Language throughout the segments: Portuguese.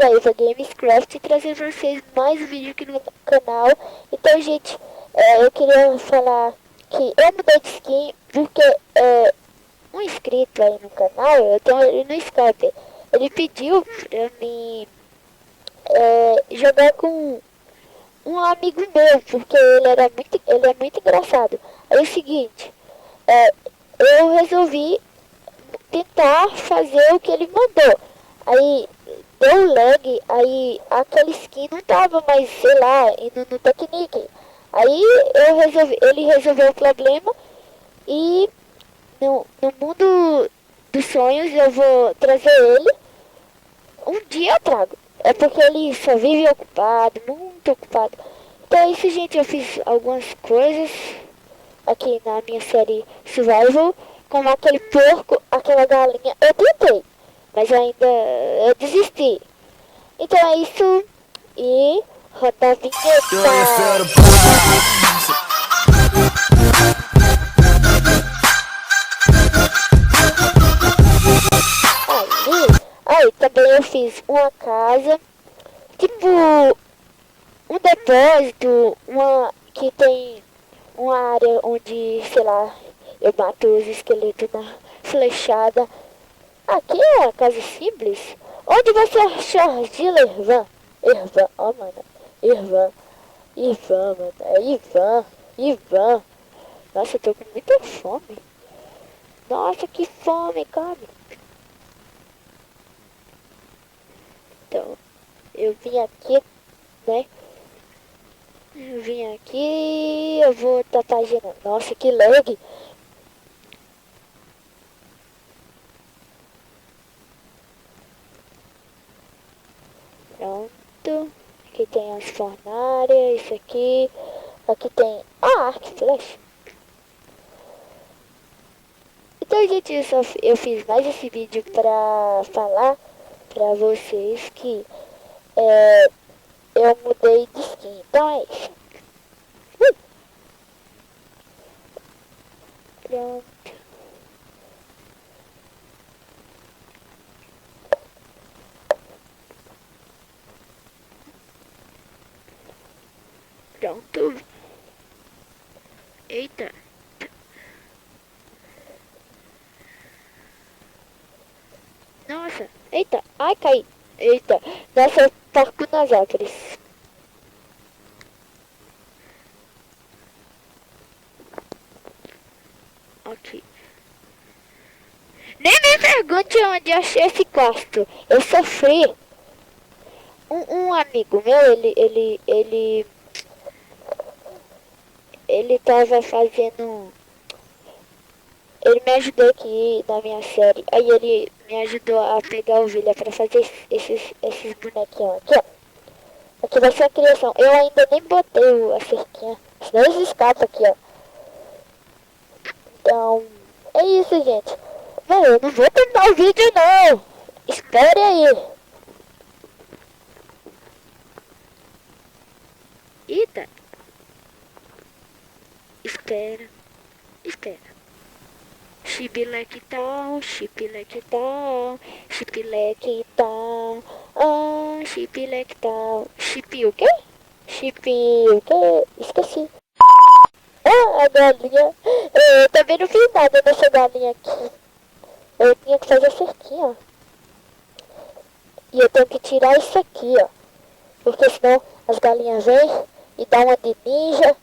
Eva Gamescraft, trazendo pra vocês mais um vídeo aqui no canal. Então, gente, eu queria falar que eu mudei de skin porque um inscrito aí no canal, eu tenho ele no Skype, ele pediu pra mim jogar com um amigo meu, porque ele é muito engraçado. Aí é o seguinte, eu resolvi tentar fazer o que ele mandou. Aí deu lag, aí aquela skin não tava mais, sei lá, indo no Technic. Aí ele resolveu o problema e no mundo dos sonhos eu vou trazer ele. Um dia eu trago. É porque ele só vive ocupado, muito ocupado. Então é isso, gente. Eu fiz algumas coisas aqui na minha série Survival, como aquele porco, aquela galinha. Eu tentei, mas eu desisti. Então é isso. E roda a vinheta. Aí também eu fiz uma casa, tipo um depósito, que tem uma área onde, sei lá, eu mato os esqueletos na flechada. Aqui é a casa simples. Onde você achar Irvan? Irvan, ó mano. Ivan, mano. É Ivan. Nossa, eu tô com muita fome. Nossa, que fome, cara. Então, eu vim aqui, né? Eu vou estar paginando. Nossa, que lag. Pronto. Aqui tem as fornalhas, isso aqui. Aqui tem arco e flecha. Então, gente, eu fiz mais esse vídeo pra falar pra vocês que eu mudei de skin. Então é isso. Pronto. Pronto. Eita. Nossa. Eita. Ai, caí. Eita. Nossa, eu toco nas árvores. Ok. Nem me pergunte onde achei esse quarto. Eu sofri. Um amigo meu, ele tava fazendo. Ele me ajudou aqui na minha série. Aí ele me ajudou a pegar ovelha pra fazer esses bonequinhos aqui, ó. Aqui vai ser a criação. Eu ainda nem botei a cerquinha. Senão eles escapam aqui, ó. Então, é isso, gente. Mano, eu não vou terminar o vídeo, não. Espere aí. Eita. Espera. Chipileque tal, chipileque tal, chipileque tal, chipileque tal. Chip o quê? Chip o quê? Esqueci. A galinha. Eu também não fiz nada nessa galinha aqui. Eu tinha que fazer cerquinha, ó. E eu tenho que tirar isso aqui, ó. Porque senão as galinhas vêm e dá uma de ninja,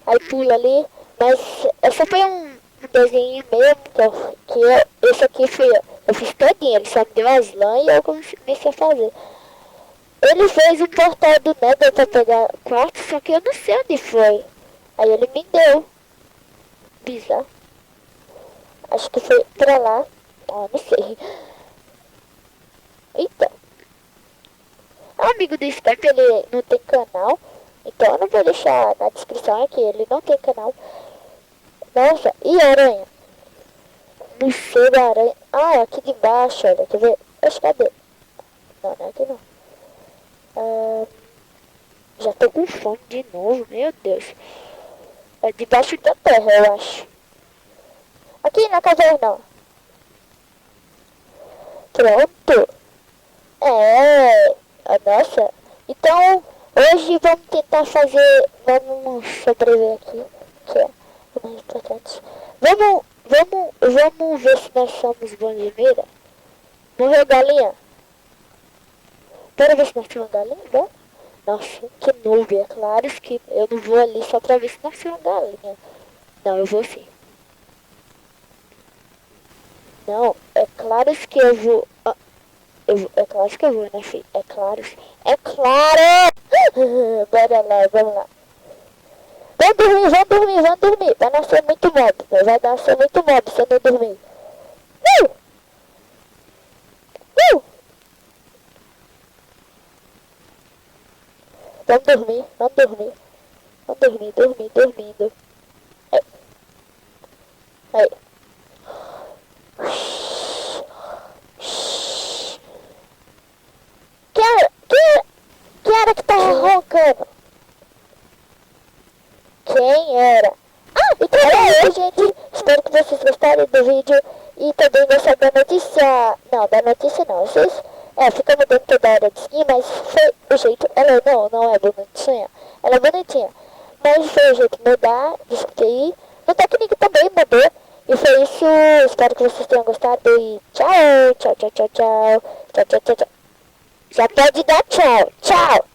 aí pula ali. Mas essa foi um desenho mesmo, esse aqui foi, eu fiz todinho, ele só me deu as lãs e eu comecei a fazer. Ele fez um portal do Nether pra pegar quarto, só que eu não sei onde foi. Aí ele me deu. Bizarro. Acho que foi pra lá. Ah, não sei. Eita. Amigo do Skype, ele não tem canal. Então eu não vou deixar na descrição aqui, ele não tem canal. Nossa, e aranha? Morcego, aranha. Ah, é aqui de baixo, olha, quer ver? Oxe, cadê? Não, não é aqui não. Já tô com fome de novo, meu Deus. É debaixo da terra, eu acho. Aqui na caverna, ó. Pronto. Nossa. Então, hoje vamos tentar fazer... Vamos sobreviver aqui, que é o mais importante. Vamos ver se nós somos bons de mira. Morreu galinha? Bora ver se nós temos galinha, bora? Nossa, que noob, é claro que eu não vou ali só pra ver se nós temos galinha. Não, eu vou sim. Não, é claro que eu vou... é claro que eu vou, né, filho? É claro. É claro! Bora lá, vamos lá. Vamos dormir, vamos dormir, vamos dormir. Vai nascer muito mob, vai nascer muito mob se eu não dormir. Uh! Uh! Vamos dormir, vamos dormir. Vamos dormir, dormindo. Aí. Aí. Quem era que tava roncando? Quem era? Ah, então é isso, gente. Espero que vocês gostarem do vídeo e também dessa da notícia. Não, da notícia não. Vocês ficam mudando toda hora de skin, mas foi o jeito. Ela não é bonitinha. Ela é bonitinha. Mas foi o jeito de mudar, disso aí. No técnico também mudou. E foi isso. Espero que vocês tenham gostado e tchau. Tchau, tchau, tchau, tchau. Tchau, tchau, tchau, tchau. Já pode dar tchau. Tchau.